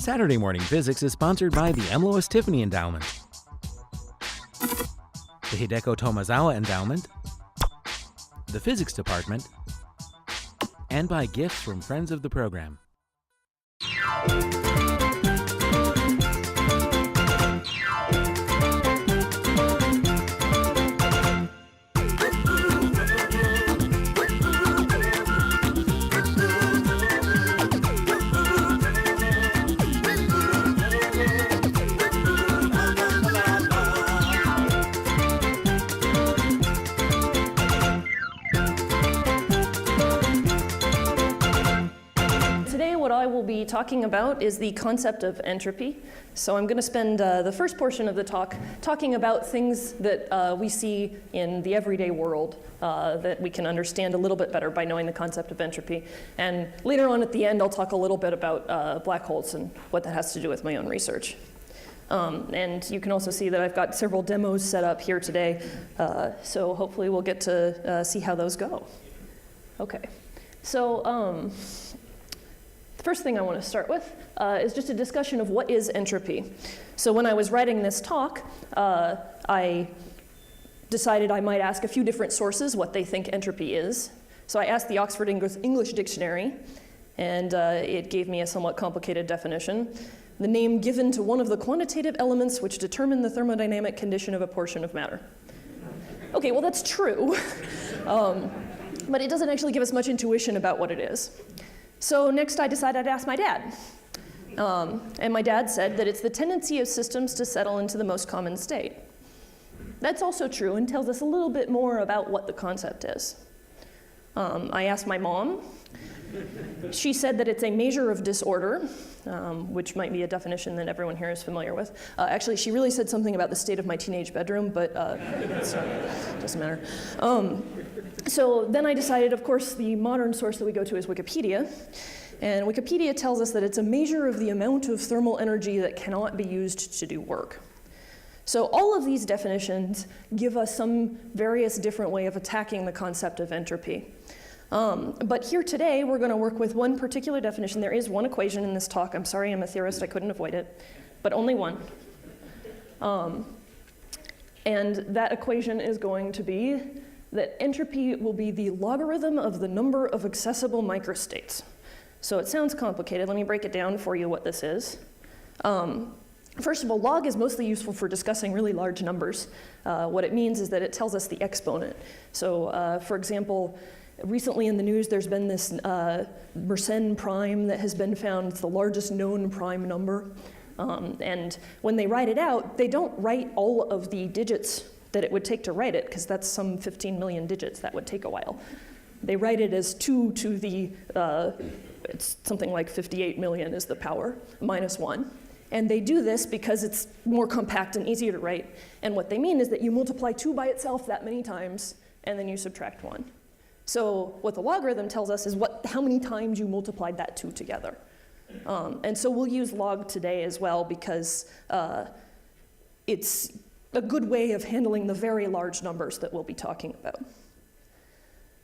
Saturday Morning Physics is sponsored by the M. Lois Tiffany Endowment, the Hideko Tomazawa Endowment, the Physics Department, and by gifts from friends of the program. Talking about is the concept of entropy. So I'm going to spend the first portion of the talk talking about things that we see in the everyday world that we can understand a little bit better by knowing the concept of entropy. And later on at the end, I'll talk a little bit about black holes and what that has to do with my own research. And you can also see that I've got several demos set up here today, so hopefully we'll get to see how those go. Okay, so first thing I want to start with is just a discussion of what is entropy. So when I was writing this talk, I decided I might ask a few different sources what they think entropy is. So I asked the Oxford English Dictionary, and it gave me a somewhat complicated definition. The name given to one of the quantitative elements which determine the thermodynamic condition of a portion of matter. Okay, well that's true, but it doesn't actually give us much intuition about what it is. So next I decided I'd ask my dad. And my dad said that it's the tendency of systems to settle into the most common state. That's also true and tells us a little bit more about what the concept is. I asked my mom. She said that it's a measure of disorder, which might be a definition that everyone here is familiar with. Actually, she really said something about the state of my teenage bedroom, but it doesn't matter. So then I decided, of course, the modern source that we go to is Wikipedia. And Wikipedia tells us that it's a measure of the amount of thermal energy that cannot be used to do work. So all of these definitions give us some various different way of attacking the concept of entropy. But here today, we're going to work with one particular definition. There is one equation in this talk. I'm sorry, I'm a theorist. I couldn't avoid it. But only one. And that equation is going to be that entropy will be the logarithm of the number of accessible microstates. So it sounds complicated. Let me break it down for you what this is. First of all, log is mostly useful for discussing really large numbers. What it means is that it tells us the exponent. So for example, recently in the news there's been this Mersenne prime that has been found. It's the largest known prime number. And when they write it out, they don't write all of the digits that it would take to write it, because that's some 15 million digits. That would take a while. They write it as 2 to the, it's something like 58 million is the power, minus 1. And they do this because it's more compact and easier to write. And what they mean is that you multiply 2 by itself that many times, and then you subtract 1. So what the logarithm tells us is how many times you multiplied that 2 together. And so we'll use log today as well, because it's a good way of handling the very large numbers that we'll be talking about.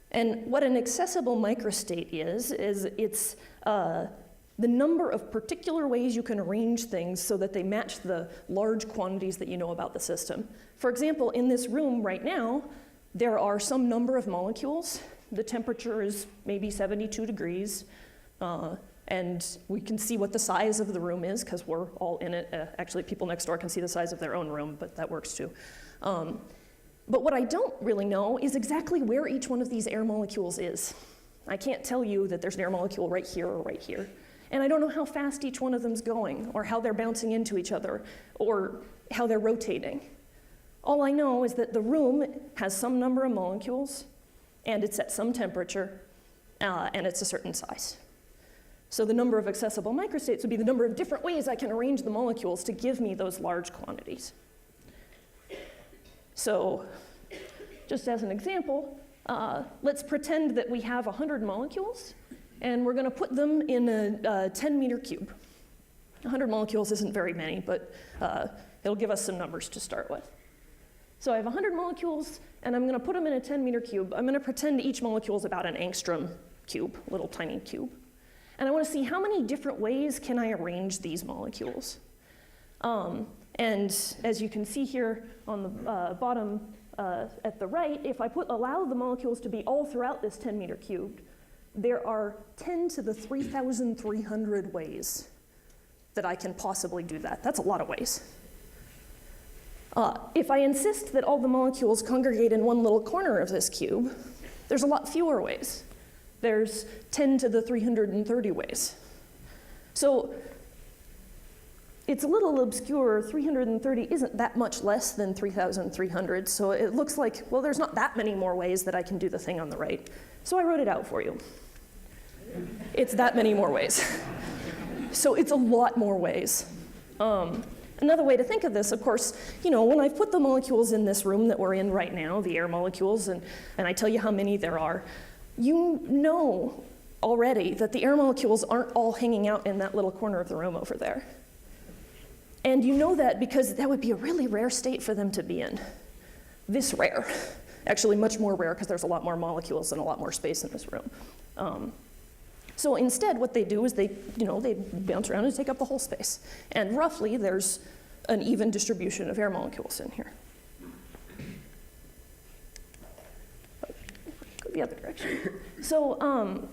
And what an accessible microstate is it's the number of particular ways you can arrange things so that they match the large quantities that you know about the system. For example, in this room right now, there are some number of molecules. The temperature is maybe 72 degrees. And we can see what the size of the room is because we're all in it. Actually, people next door can see the size of their own room, but that works too. But what I don't really know is exactly where each one of these air molecules is. I can't tell you that there's an air molecule right here or right here. And I don't know how fast each one of them's going, or how they're bouncing into each other, or how they're rotating. All I know is that the room has some number of molecules, and it's at some temperature, and it's a certain size. So the number of accessible microstates would be the number of different ways I can arrange the molecules to give me those large quantities. So just as an example, let's pretend that we have 100 molecules, and we're going to put them in a 10-meter cube. 100 molecules isn't very many, but it'll give us some numbers to start with. So I have 100 molecules, and I'm going to put them in a 10-meter cube. I'm going to pretend each molecule is about an angstrom cube, little tiny cube. And I want to see how many different ways can I arrange these molecules. And as you can see here on the bottom at the right, if I allow the molecules to be all throughout this 10 meter cubed, there are 10 to the 3,300 ways that I can possibly do that. That's a lot of ways. If I insist that all the molecules congregate in one little corner of this cube, there's a lot fewer ways. There's 10 to the 330 ways. So it's a little obscure. 330 isn't that much less than 3,300, so it looks like, well, there's not that many more ways that I can do the thing on the right. So I wrote it out for you. It's that many more ways. So it's a lot more ways. Another way to think of this, of course, when I've put the molecules in this room that we're in right now, the air molecules, and I tell you how many there are, you know already that the air molecules aren't all hanging out in that little corner of the room over there. And you know that because that would be a really rare state for them to be in. This rare. Actually much more rare because there's a lot more molecules and a lot more space in this room. So instead what they do is they bounce around and take up the whole space. And roughly there's an even distribution of air molecules in here. Go the other direction. So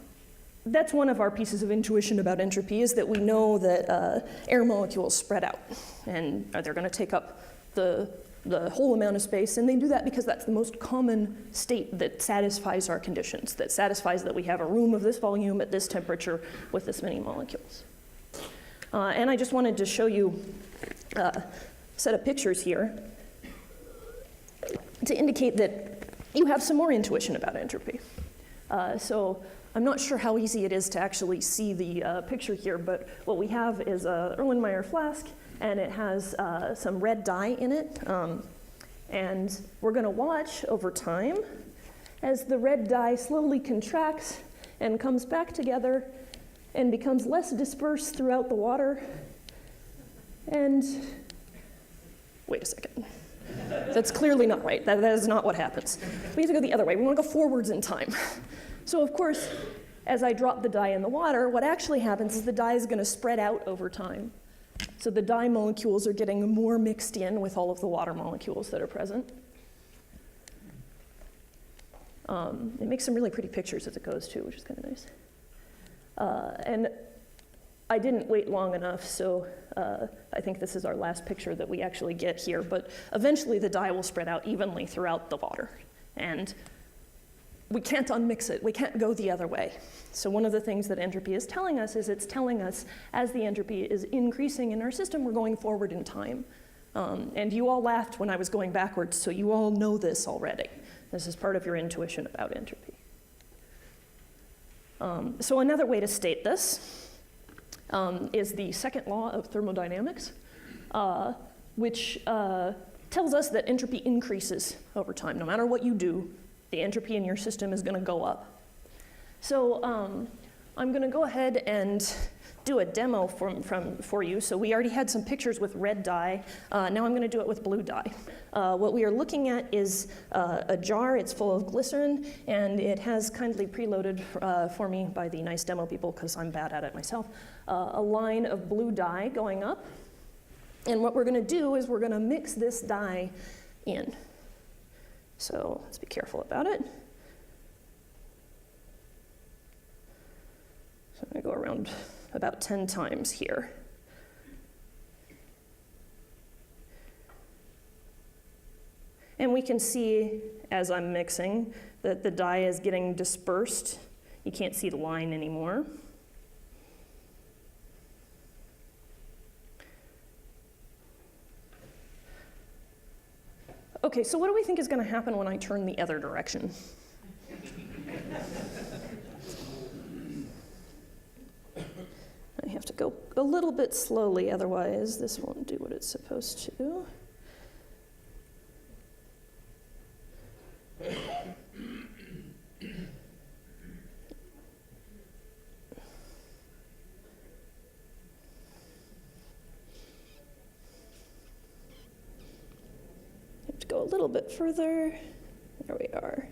that's one of our pieces of intuition about entropy, is that we know that air molecules spread out, and they're going to take up the whole amount of space, and they do that because that's the most common state that satisfies our conditions, that satisfies that we have a room of this volume at this temperature with this many molecules. And I just wanted to show you a set of pictures here to indicate that you have some more intuition about entropy. So I'm not sure how easy it is to actually see the picture here, but what we have is a Erlenmeyer flask, and it has some red dye in it. And we're going to watch over time as the red dye slowly contracts and comes back together and becomes less dispersed throughout the water. And wait a second. That's clearly not right. That is not what happens. We have to go the other way. We want to go forwards in time. So of course, as I drop the dye in the water, what actually happens is the dye is going to spread out over time. So the dye molecules are getting more mixed in with all of the water molecules that are present. It makes some really pretty pictures as it goes too, which is kind of nice. And I didn't wait long enough, so I think this is our last picture that we actually get here, but eventually the dye will spread out evenly throughout the water. And we can't unmix it. We can't go the other way. So one of the things that entropy is telling us is it's telling us as the entropy is increasing in our system, we're going forward in time. And you all laughed when I was going backwards, so you all know this already. This is part of your intuition about entropy. So another way to state this is the second law of thermodynamics, which tells us that entropy increases over time. No matter what you do, the entropy in your system is going to go up. So I'm going to go ahead and do a demo for you. So we already had some pictures with red dye. Now I'm going to do it with blue dye. What we are looking at is a jar. It's full of glycerin, and it has kindly preloaded for me by the nice demo people, because I'm bad at it myself, a line of blue dye going up. And what we're going to do is we're going to mix this dye in. So let's be careful about it. So I'm going to go around about 10 times here. And we can see, as I'm mixing, that the dye is getting dispersed. You can't see the line anymore. Okay, so what do we think is going to happen when I turn the other direction? I have to go a little bit slowly, otherwise this won't do what it's supposed to. Go a little bit further. There we are.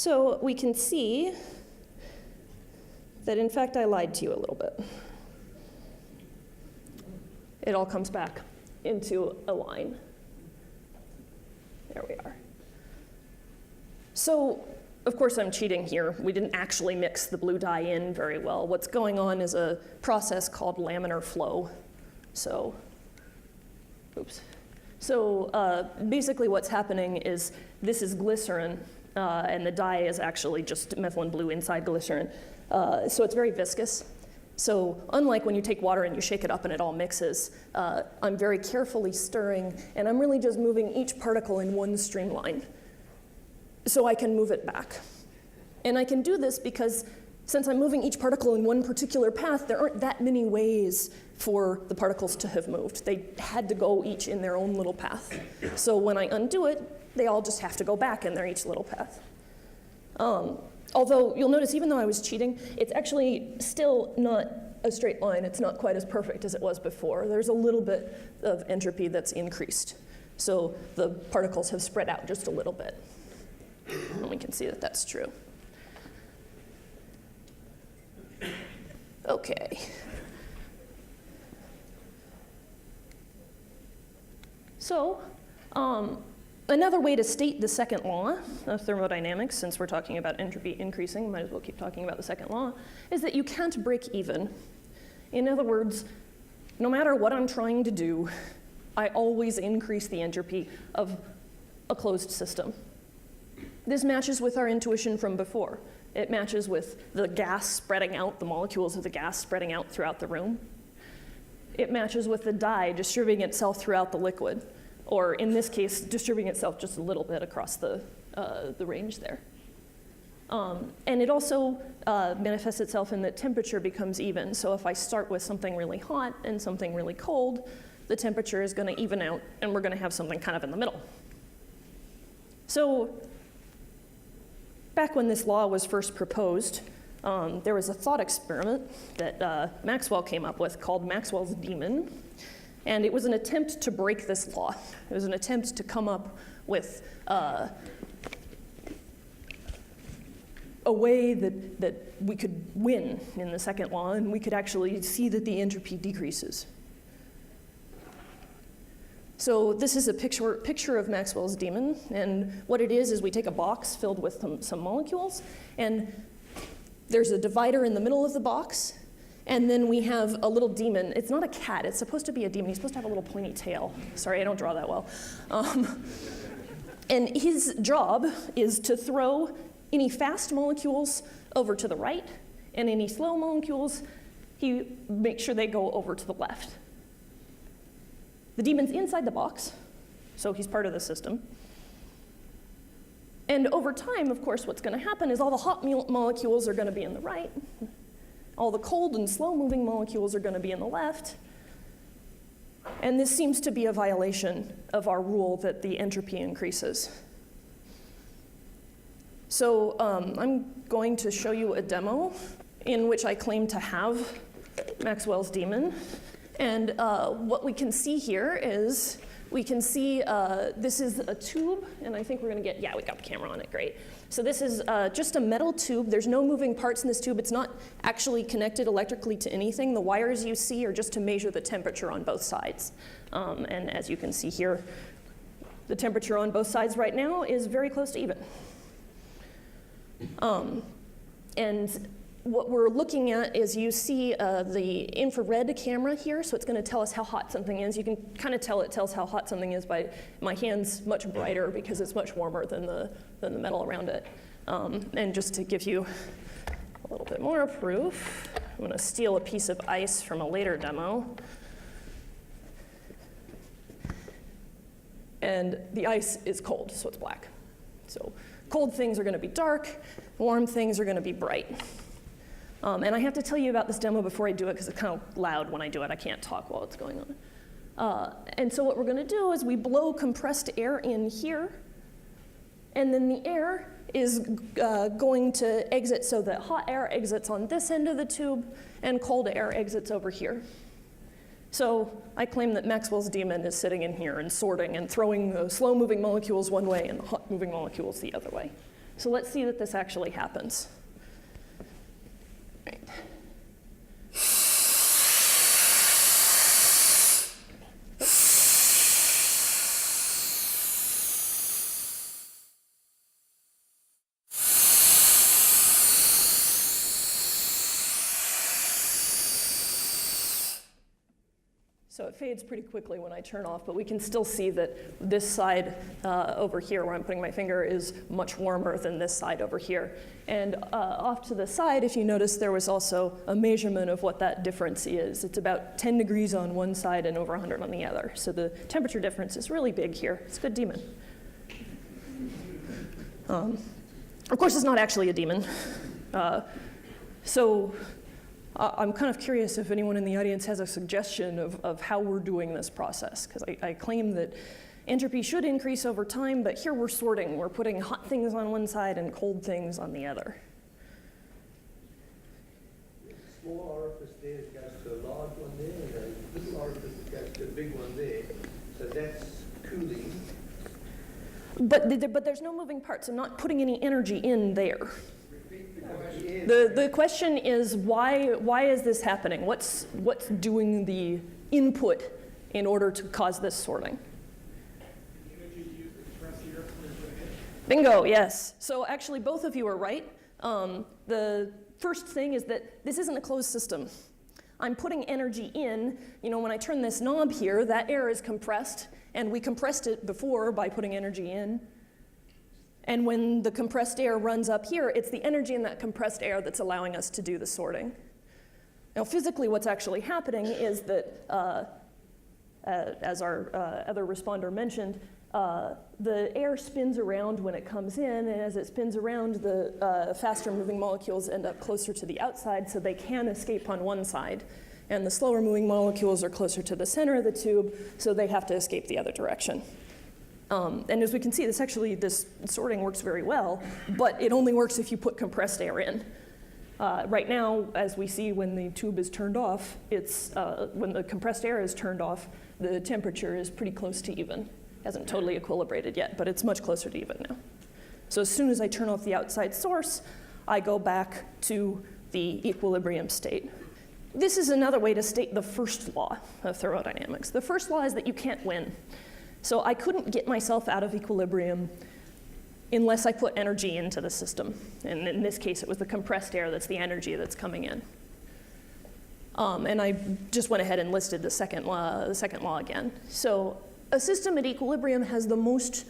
So we can see that, in fact, I lied to you a little bit. It all comes back into a line. There we are. So, of course, I'm cheating here. We didn't actually mix the blue dye in very well. What's going on is a process called laminar flow. So, oops. So basically what's happening is this is glycerin, and the dye is actually just methylene blue inside glycerin. So it's very viscous. So unlike when you take water and you shake it up and it all mixes, I'm very carefully stirring, and I'm really just moving each particle in one streamline so I can move it back. And I can do this because since I'm moving each particle in one particular path, there aren't that many ways for the particles to have moved. They had to go each in their own little path. So when I undo it, they all just have to go back in their each little path. Although you'll notice, even though I was cheating, it's actually still not a straight line. It's not quite as perfect as it was before. There's a little bit of entropy that's increased. So the particles have spread out just a little bit. And we can see that that's true. Okay. So, another way to state the second law of thermodynamics, since we're talking about entropy increasing, might as well keep talking about the second law, is that you can't break even. In other words, no matter what I'm trying to do, I always increase the entropy of a closed system. This matches with our intuition from before. It matches with the gas spreading out, the molecules of the gas spreading out throughout the room. It matches with the dye distributing itself throughout the liquid, or in this case, distributing itself just a little bit across the range there. And it also manifests itself in that temperature becomes even. So if I start with something really hot and something really cold, the temperature is going to even out, and we're going to have something kind of in the middle. So back when this law was first proposed, there was a thought experiment that Maxwell came up with called Maxwell's demon. And it was an attempt to break this law. It was an attempt to come up with a way that we could win in the second law, and we could actually see that the entropy decreases. So this is a picture of Maxwell's demon, and what it is we take a box filled with some molecules, and there's a divider in the middle of the box, and then we have a little demon. It's not a cat, it's supposed to be a demon. He's supposed to have a little pointy tail. Sorry, I don't draw that well. And his job is to throw any fast molecules over to the right, and any slow molecules, he makes sure they go over to the left. The demon's inside the box, so he's part of the system. And over time, of course, what's going to happen is all the hot molecules are going to be in the right. All the cold and slow-moving molecules are going to be in the left. And this seems to be a violation of our rule that the entropy increases. So I'm going to show you a demo in which I claim to have Maxwell's demon. And what we can see here is, we can see this is a tube, and I think we're going to get, yeah, we got the camera on it, great. So this is just a metal tube. There's no moving parts in this tube. It's not actually connected electrically to anything. The wires you see are just to measure the temperature on both sides. And as you can see here, the temperature on both sides right now is very close to even. And what we're looking at is you see the infrared camera here, so it's going to tell us how hot something is. You can kind of tell it tells how hot something is by my hand's much brighter because it's much warmer than the metal around it. And just to give you a little bit more proof, I'm going to steal a piece of ice from a later demo. And the ice is cold, so it's black. So cold things are going to be dark, warm things are going to be bright. And I have to tell you about this demo before I do it because it's kind of loud when I do it. I can't talk while it's going on. And so what we're going to do is we blow compressed air in here, and then the air is going to exit so that hot air exits on this end of the tube and cold air exits over here. So I claim that Maxwell's demon is sitting in here and sorting and throwing the slow-moving molecules one way and the hot-moving molecules the other way. So let's see that this actually happens. Right. So it fades pretty quickly when I turn off, but we can still see that this side over here where I'm putting my finger is much warmer than this side over here. And off to the side, if you notice, there was also a measurement of what that difference is. It's about 10 degrees on one side and over 100 on the other. So the temperature difference is really big here. It's a good demon. Of course, it's not actually a demon. I'm kind of curious if anyone in the audience has a suggestion of how we're doing this process, because I claim that entropy should increase over time, but here we're sorting. We're putting hot things on one side and cold things on the other. Small orifice there is goes to a large one there, and a little orifice that goes to a big one there. So that's cooling. But there's no moving parts. I'm not putting any energy in there. The question is why is this happening? What's doing the input in order to cause this sorting? Bingo, yes. So actually both of you are right. The first thing is that this isn't a closed system. I'm putting energy in. You know, when I turn this knob here, that air is compressed, and we compressed it before by putting energy in. And when the compressed air runs up here, it's the energy in that compressed air that's allowing us to do the sorting. Now, physically, what's actually happening is that, as our other responder mentioned, the air spins around when it comes in, and as it spins around, the faster moving molecules end up closer to the outside, so they can escape on one side. And the slower moving molecules are closer to the center of the tube, so they have to escape the other direction. And as we can see, this sorting works very well, but it only works if you put compressed air in. Right now, as we see when the tube is turned off, when the compressed air is turned off, the temperature is pretty close to even. Hasn't totally equilibrated yet, but it's much closer to even now. So as soon as I turn off the outside source, I go back to the equilibrium state. This is another way to state the first law of thermodynamics. The first law is that you can't win. So I couldn't get myself out of equilibrium unless I put energy into the system. And in this case, it was the compressed air that's the energy that's coming in. And I just went ahead and listed the second law again. So a system at equilibrium has the most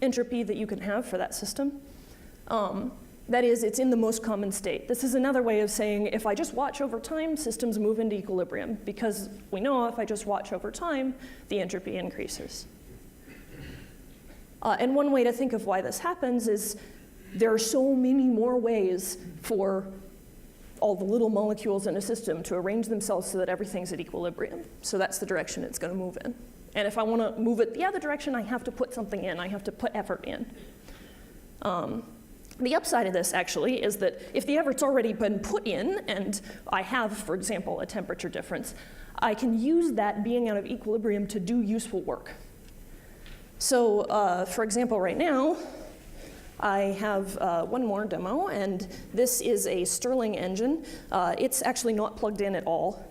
entropy that you can have for that system. That is, it's in the most common state. This is another way of saying if I just watch over time, systems move into equilibrium, because we know if I just watch over time, the entropy increases. And one way to think of why this happens is there are so many more ways for all the little molecules in a system to arrange themselves so that everything's at equilibrium. So that's the direction it's going to move in. And if I want to move it the other direction, I have to put something in. I have to put effort in. The upside of this, actually, is that if the effort's already been put in, and I have, for example, a temperature difference, I can use that being out of equilibrium to do useful work. So, for example, right now, I have one more demo, and this is a Stirling engine. It's actually not plugged in at all.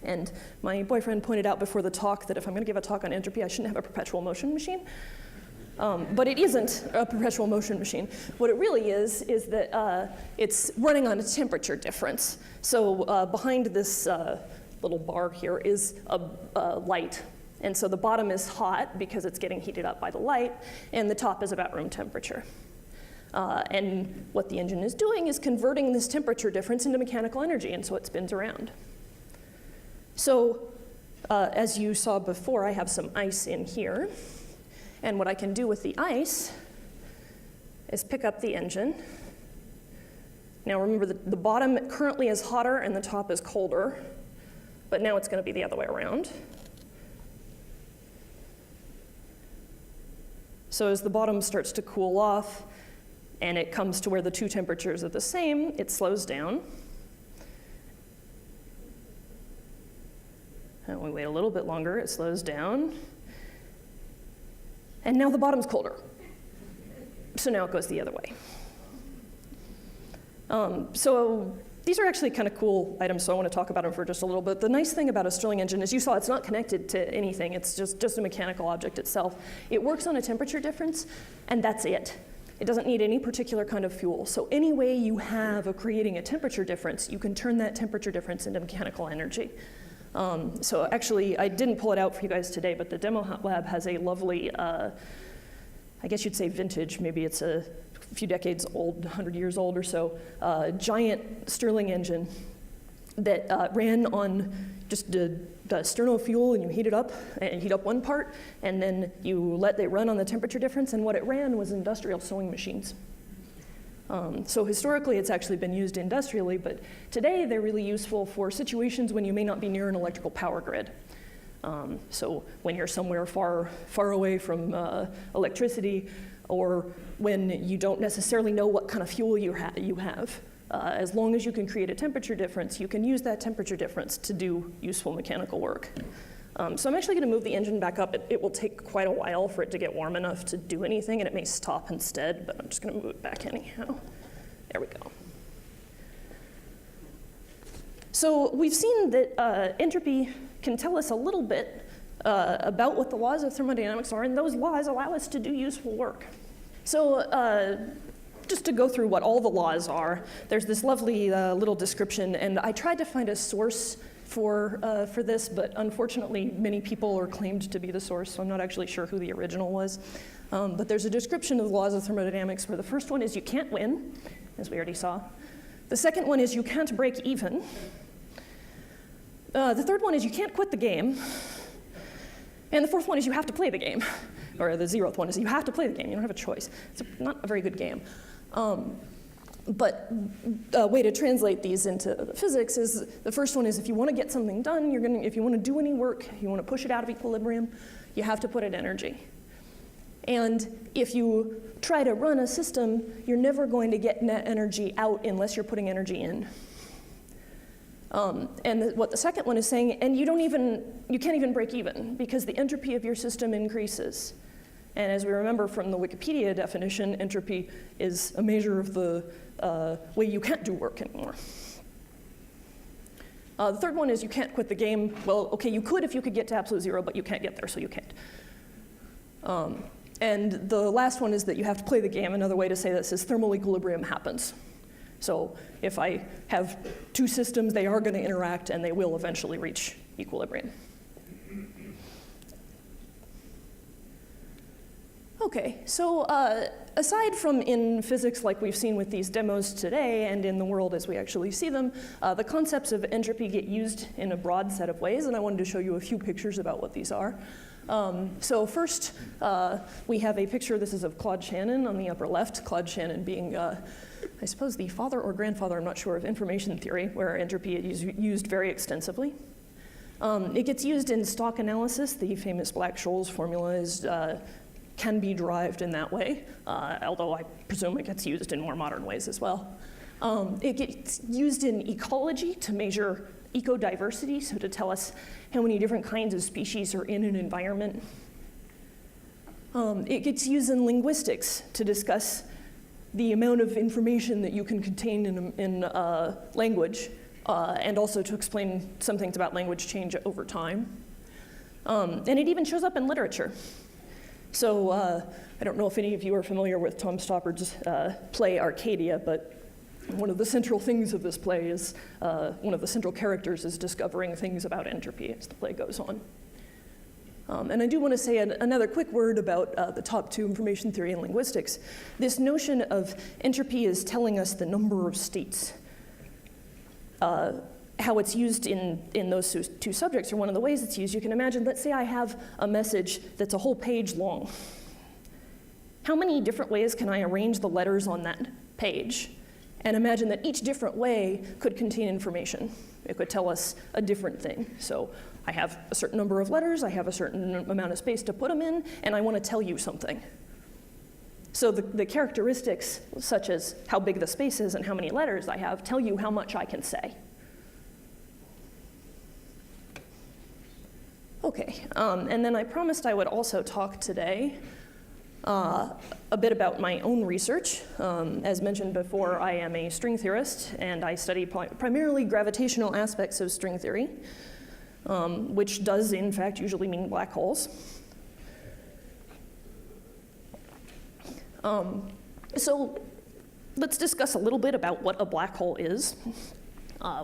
And my boyfriend pointed out before the talk that if I'm going to give a talk on entropy, I shouldn't have a perpetual motion machine. But it isn't a perpetual motion machine. What it really is that it's running on a temperature difference. So behind this little bar here is a light. And so the bottom is hot because it's getting heated up by the light, and the top is about room temperature. And what the engine is doing is converting this temperature difference into mechanical energy, and so it spins around. So as you saw before, I have some ice in here. And what I can do with the ice is pick up the engine. Now remember, the bottom currently is hotter and the top is colder, but now it's going to be the other way around. So as the bottom starts to cool off and it comes to where the two temperatures are the same, it slows down. And we wait a little bit longer, it slows down. And now the bottom's colder. So now it goes the other way. So these are actually kind of cool items, so I want to talk about them for just a little bit. The nice thing about a Stirling engine is you saw it's not connected to anything. It's just a mechanical object itself. It works on a temperature difference, and that's it. It doesn't need any particular kind of fuel. So any way you have of creating a temperature difference, you can turn that temperature difference into mechanical energy. So actually, I didn't pull it out for you guys today, but the demo lab has a lovely, I guess you'd say vintage, maybe it's a few decades old, 100 years old or so, giant Stirling engine that ran on just the sterno fuel, and you heat it up, and heat up one part, and then you let it run on the temperature difference, and what it ran was industrial sewing machines. So historically, it's actually been used industrially, but today they're really useful for situations when you may not be near an electrical power grid. So when you're somewhere far away from electricity, or when you don't necessarily know what kind of fuel you have. As long as you can create a temperature difference, you can use that temperature difference to do useful mechanical work. So I'm actually going to move the engine back up. It will take quite a while for it to get warm enough to do anything, and it may stop instead, but I'm just going to move it back anyhow. There we go. So we've seen that entropy can tell us a little bit about what the laws of thermodynamics are, and those laws allow us to do useful work. So just to go through what all the laws are, there's this lovely little description, and I tried to find a source for this, but unfortunately many people are claimed to be the source, so I'm not actually sure who the original was. But there's a description of the laws of thermodynamics where the first one is you can't win, as we already saw. The second one is you can't break even. The third one is you can't quit the game. And the fourth one is you have to play the game. Or the 0th one is you have to play the game. You don't have a choice. It's not a very good game. But a way to translate these into the physics is the first one is if you want to get something done, if you want to do any work, you want to push it out of equilibrium, you have to put in energy. And if you try to run a system, you're never going to get net energy out unless you're putting energy in. And what the second one is saying, and you can't even break even because the entropy of your system increases. And as we remember from the Wikipedia definition, entropy is a measure of the way you can't do work anymore. The third one is you can't quit the game. Well, okay, you could if you could get to absolute zero, but you can't get there, so you can't. And the last one is that you have to play the game. Another way to say this is thermal equilibrium happens. So if I have two systems, they are going to interact, and they will eventually reach equilibrium. Okay, so aside from in physics like we've seen with these demos today and in the world as we actually see them, the concepts of entropy get used in a broad set of ways, and I wanted to show you a few pictures about what these are. So first, we have a picture, this is of Claude Shannon on the upper left, Claude Shannon being, I suppose, the father or grandfather, I'm not sure, of information theory, where entropy is used very extensively. It gets used in stock analysis. The famous Black-Scholes formula is can be derived in that way, although I presume it gets used in more modern ways as well. It gets used in ecology to measure ecodiversity, so to tell us how many different kinds of species are in an environment. It gets used in linguistics to discuss the amount of information that you can contain in language, and also to explain some things about language change over time. And it even shows up in literature. So I don't know if any of you are familiar with Tom Stoppard's play Arcadia, but one of the central things of this play is, one of the central characters is discovering things about entropy as the play goes on. And I do want to say another quick word about the top two, information theory and linguistics. This notion of entropy is telling us the number of states. How it's used in those two subjects, or one of the ways it's used, you can imagine, let's say I have a message that's a whole page long. How many different ways can I arrange the letters on that page? And imagine that each different way could contain information. It could tell us a different thing. So I have a certain number of letters, I have a certain amount of space to put them in, and I want to tell you something. So the characteristics, such as how big the space is and how many letters I have, tell you how much I can say. Okay, and then I promised I would also talk today A bit about my own research. As mentioned before, I am a string theorist, and I study primarily gravitational aspects of string theory, which does, in fact, usually mean black holes. So let's discuss a little bit about what a black hole is.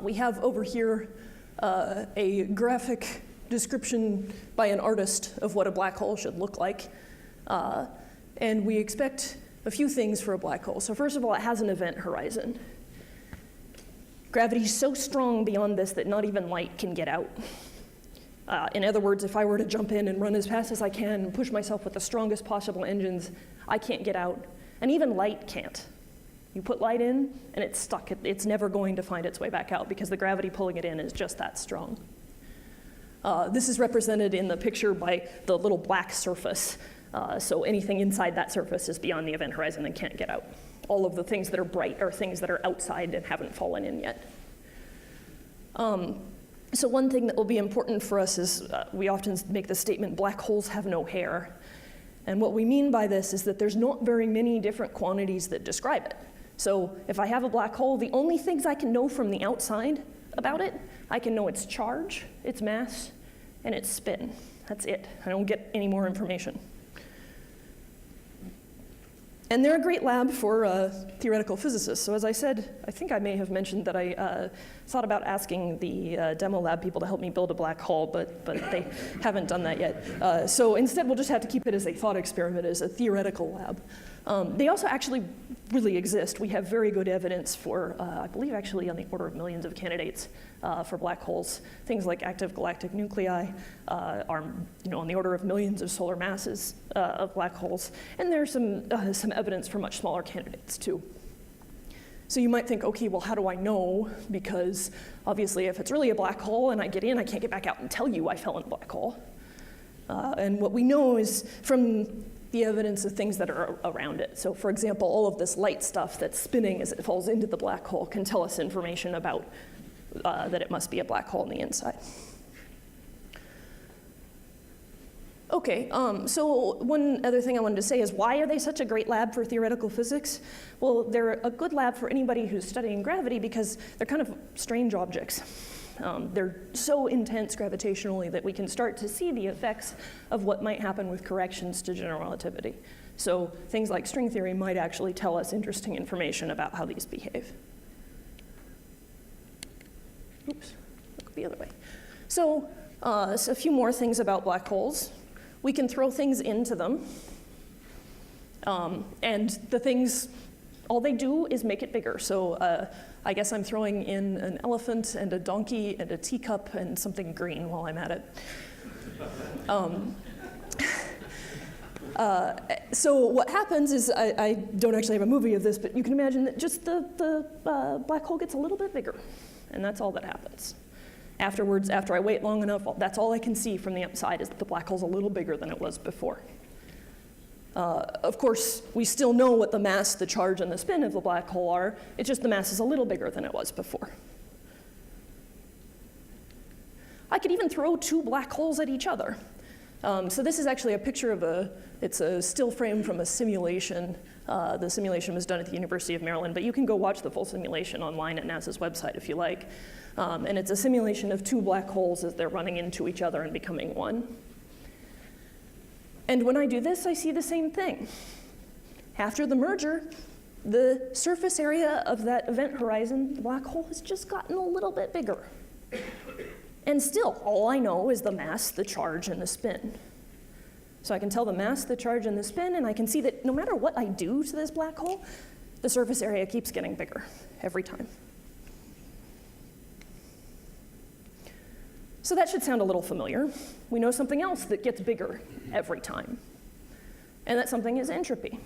We have over here a graphic description by an artist of what a black hole should look like. And we expect a few things for a black hole. So first of all, it has an event horizon. Gravity is so strong beyond this that not even light can get out. In other words, if I were to jump in and run as fast as I can and push myself with the strongest possible engines, I can't get out. And even light can't. You put light in, and it's stuck. It's never going to find its way back out because the gravity pulling it in is just that strong. This is represented in the picture by the little black surface. So anything inside that surface is beyond the event horizon and can't get out. All of the things that are bright are things that are outside and haven't fallen in yet. So one thing that will be important for us is we often make the statement, black holes have no hair. And what we mean by this is that there's not very many different quantities that describe it. So if I have a black hole, the only things I can know from the outside about it, I can know its charge, its mass, and its spin. That's it. I don't get any more information. And they're a great lab for theoretical physicists. So as I said, I think I may have mentioned that I thought about asking the demo lab people to help me build a black hole, but they haven't done that yet. So instead, we'll just have to keep it as a thought experiment, as a theoretical lab. They also actually really exist. We have very good evidence for, I believe actually on the order of millions of candidates for black holes. Things like active galactic nuclei are on the order of millions of solar masses of black holes. And there's some evidence for much smaller candidates too. So you might think, okay, well, how do I know? Because obviously if it's really a black hole and I get in, I can't get back out and tell you I fell in a black hole. And what we know is from the evidence of things that are around it. So for example, all of this light stuff that's spinning as it falls into the black hole can tell us information about that it must be a black hole on the inside. Okay, so one other thing I wanted to say is, why are they such a great lab for theoretical physics? Well, they're a good lab for anybody who's studying gravity because they're kind of strange objects. They're so intense gravitationally that we can start to see the effects of what might happen with corrections to general relativity. So things like string theory might actually tell us interesting information about how these behave. Oops, look the other way. So a few more things about black holes. We can throw things into them, and the things, all they do is make it bigger. So I guess I'm throwing in an elephant and a donkey and a teacup and something green while I'm at it. So what happens is, I don't actually have a movie of this, but you can imagine that just the black hole gets a little bit bigger, and that's all that happens. Afterwards, after I wait long enough, that's all I can see from the outside is that the black hole's a little bigger than it was before. Of course, we still know what the mass, the charge, and the spin of the black hole are. It's just the mass is a little bigger than it was before. I could even throw two black holes at each other. So this is actually a picture of it's a still frame from a simulation. The simulation was done at the University of Maryland, but you can go watch the full simulation online at NASA's website if you like. And it's a simulation of two black holes as they're running into each other and becoming one. And when I do this, I see the same thing. After the merger, the surface area of that event horizon, the black hole, has just gotten a little bit bigger. And still, all I know is the mass, the charge, and the spin. So I can tell the mass, the charge, and the spin, and I can see that no matter what I do to this black hole, the surface area keeps getting bigger every time. So that should sound a little familiar. We know something else that gets bigger every time, and that something is entropy.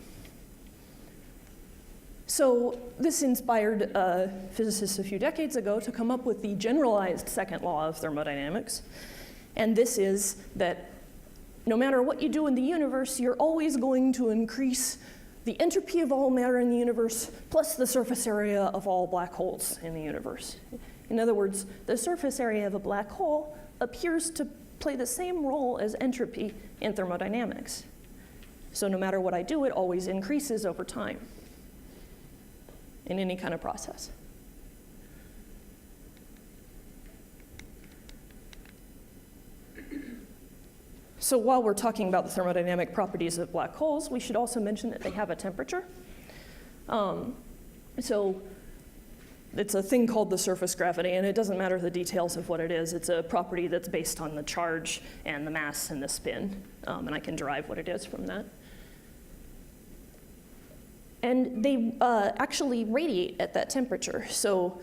So this inspired physicists a few decades ago to come up with the generalized second law of thermodynamics, and this is that no matter what you do in the universe, you're always going to increase the entropy of all matter in the universe plus the surface area of all black holes in the universe. In other words, the surface area of a black hole appears to play the same role as entropy in thermodynamics. So no matter what I do, it always increases over time in any kind of process. So while we're talking about the thermodynamic properties of black holes, we should also mention that they have a temperature. So it's a thing called the surface gravity, and it doesn't matter the details of what it is. It's a property that's based on the charge and the mass and the spin, and I can derive what it is from that. And they actually radiate at that temperature. So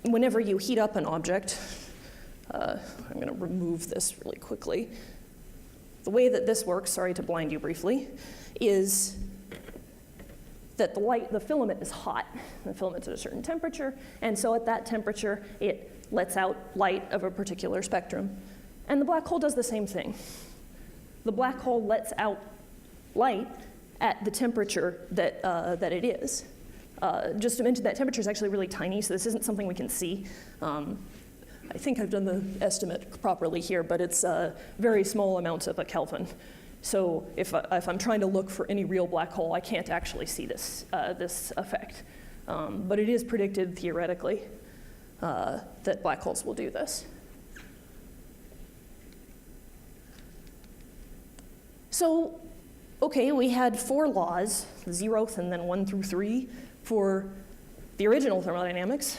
whenever you heat up an object, I'm going to remove this really quickly. The way that this works, sorry to blind you briefly, is that the filament is hot. The filament's at a certain temperature, and so at that temperature, it lets out light of a particular spectrum. And the black hole does the same thing. The black hole lets out light at the temperature that it is. Just to mention, that temperature is actually really tiny, so this isn't something we can see. I think I've done the estimate properly here, but it's very small amounts of a Kelvin. So if I'm trying to look for any real black hole, I can't actually see this effect. But it is predicted theoretically that black holes will do this. So, okay, we had 4 laws, the 0th and then 1 through 3 for the original thermodynamics.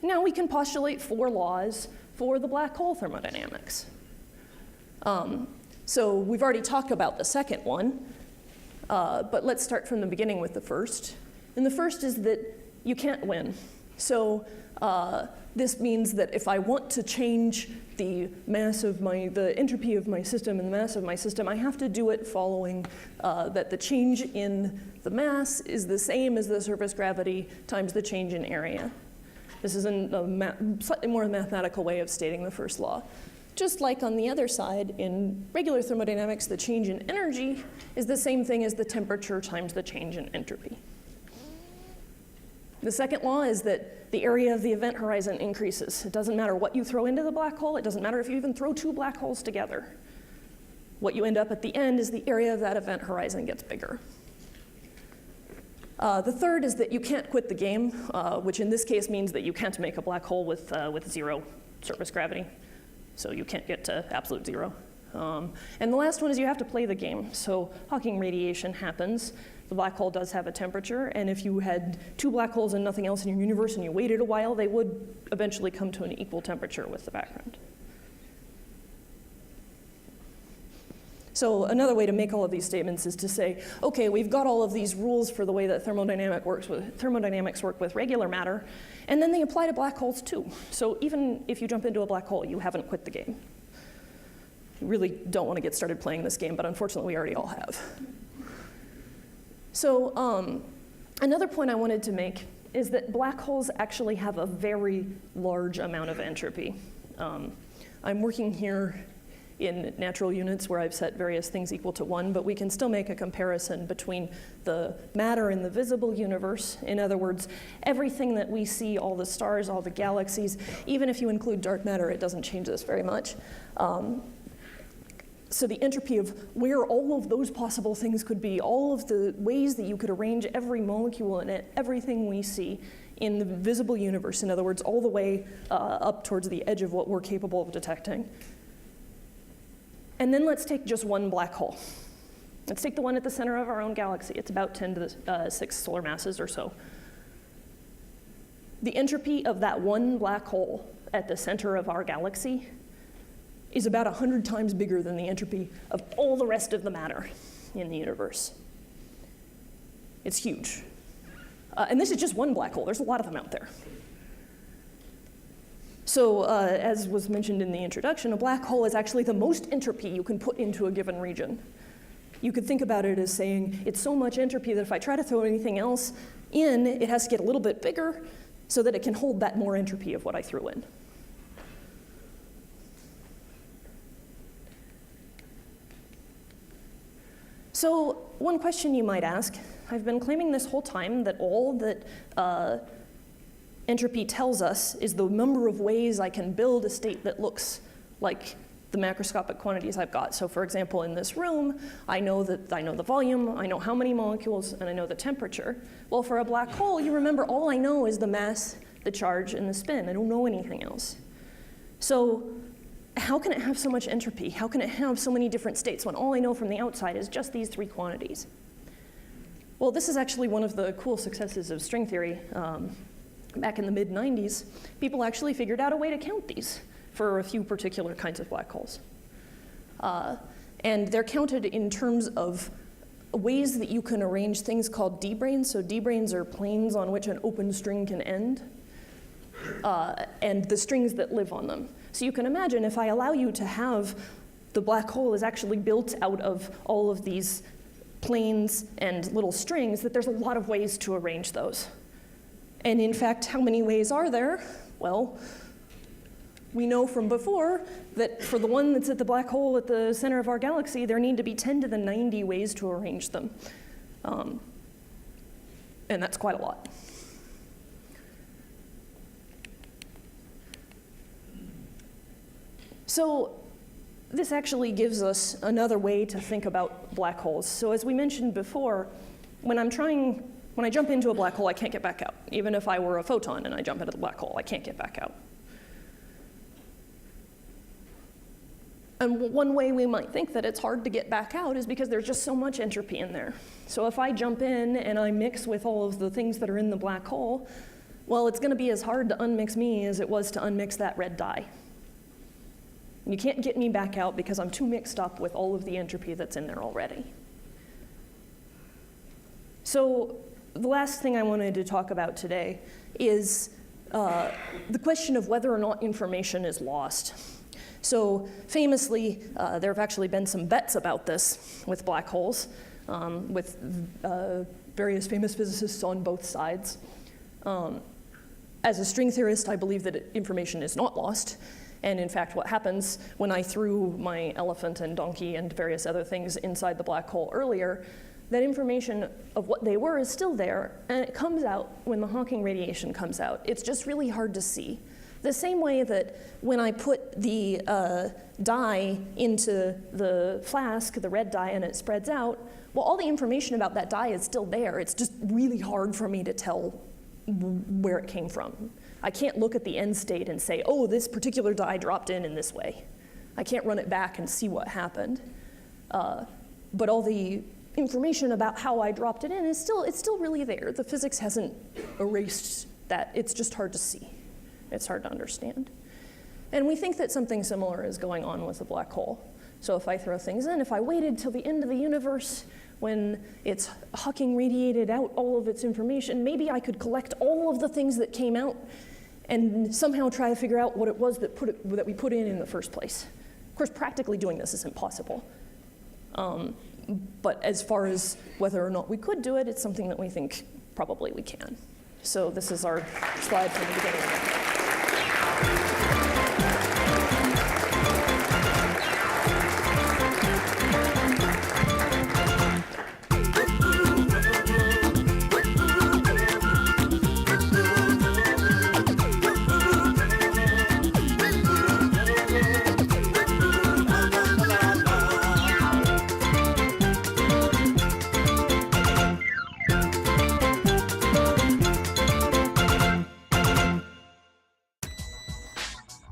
Now we can postulate 4 laws for the black hole thermodynamics. So we've already talked about the second one, but let's start from the beginning with the first. And the first is that you can't win. So this means that if I want to change the entropy of my system and the mass of my system, I have to do it following that the change in the mass is the same as the surface gravity times the change in area. This is a slightly more mathematical way of stating the first law. Just like on the other side, in regular thermodynamics, the change in energy is the same thing as the temperature times the change in entropy. The second law is that the area of the event horizon increases. It doesn't matter what you throw into the black hole. It doesn't matter if you even throw 2 black holes together. What you end up at the end is the area of that event horizon gets bigger. The third is that you can't quit the game, which in this case means that you can't make a black hole with 0 surface gravity. So you can't get to absolute 0. And the last one is you have to play the game. So Hawking radiation happens. The black hole does have a temperature, and if you had 2 black holes and nothing else in your universe and you waited a while, they would eventually come to an equal temperature with the background. So another way to make all of these statements is to say, okay, we've got all of these rules for the way that thermodynamics work with regular matter, and then they apply to black holes too. So even if you jump into a black hole, you haven't quit the game. You really don't want to get started playing this game, but unfortunately we already all have. So another point I wanted to make is that black holes actually have a very large amount of entropy. I'm working here in natural units where I've set various things equal to 1, but we can still make a comparison between the matter in the visible universe. In other words, everything that we see, all the stars, all the galaxies, even if you include dark matter, it doesn't change this very much. So the entropy of where all of those possible things could be, all of the ways that you could arrange every molecule in it, everything we see in the visible universe, in other words, all the way up towards the edge of what we're capable of detecting. And then let's take just one black hole. Let's take the one at the center of our own galaxy. It's about 10 to the 6 solar masses or so. The entropy of that one black hole at the center of our galaxy is about 100 times bigger than the entropy of all the rest of the matter in the universe. It's huge. And this is just one black hole. There's a lot of them out there. So as was mentioned in the introduction, a black hole is actually the most entropy you can put into a given region. You could think about it as saying it's so much entropy that if I try to throw anything else in, it has to get a little bit bigger so that it can hold that more entropy of what I threw in. So one question you might ask, I've been claiming this whole time that all that entropy tells us is the number of ways I can build a state that looks like the macroscopic quantities I've got. So for example, in this room, I know the volume, I know how many molecules, and I know the temperature. Well, for a black hole, you remember all I know is the mass, the charge, and the spin. I don't know anything else. So how can it have so much entropy? How can it have so many different states when all I know from the outside is just these 3 quantities? Well, this is actually one of the cool successes of string theory. Back in the mid-90s, people actually figured out a way to count these for a few particular kinds of black holes. And they're counted in terms of ways that you can arrange things called D-branes. So D-branes are planes on which an open string can end, and the strings that live on them. So you can imagine if I allow you to have the black hole is actually built out of all of these planes and little strings, that there's a lot of ways to arrange those. And in fact, how many ways are there? Well, we know from before that for the one that's at the black hole at the center of our galaxy, there need to be 10 to the 90 ways to arrange them. And that's quite a lot. So this actually gives us another way to think about black holes. So as we mentioned before, when I jump into a black hole, I can't get back out. Even if I were a photon and I jump into the black hole, I can't get back out. And one way we might think that it's hard to get back out is because there's just so much entropy in there. So if I jump in and I mix with all of the things that are in the black hole, well, it's going to be as hard to unmix me as it was to unmix that red dye. You can't get me back out because I'm too mixed up with all of the entropy that's in there already. So the last thing I wanted to talk about today is the question of whether or not information is lost. So famously, there have actually been some bets about this with black holes, with various famous physicists on both sides. As a string theorist, I believe that information is not lost. And in fact, what happens when I threw my elephant and donkey and various other things inside the black hole earlier, that information of what they were is still there, and it comes out when the Hawking radiation comes out. It's just really hard to see. The same way that when I put the dye into the flask, the red dye, and it spreads out, well, all the information about that dye is still there. It's just really hard for me to tell where it came from. I can't look at the end state and say, oh, this particular dye dropped in this way. I can't run it back and see what happened. But all the information about how I dropped it in it's still really there. The physics hasn't erased that. It's just hard to see. It's hard to understand. And we think that something similar is going on with a black hole. So if I throw things in, if I waited till the end of the universe when it's Hawking radiated out all of its information, maybe I could collect all of the things that came out and somehow try to figure out what it was that we put in the first place. Of course, practically doing this is impossible. But as far as whether or not we could do it, it's something that we think probably we can. So this is our slide from the beginning.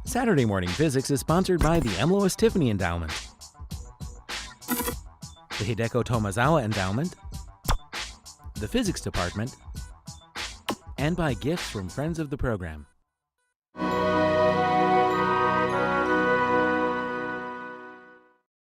Saturday Morning Physics is sponsored by the M. Lois Tiffany Endowment, the Hideko Tomazawa Endowment, the Physics Department, and by gifts from friends of the program.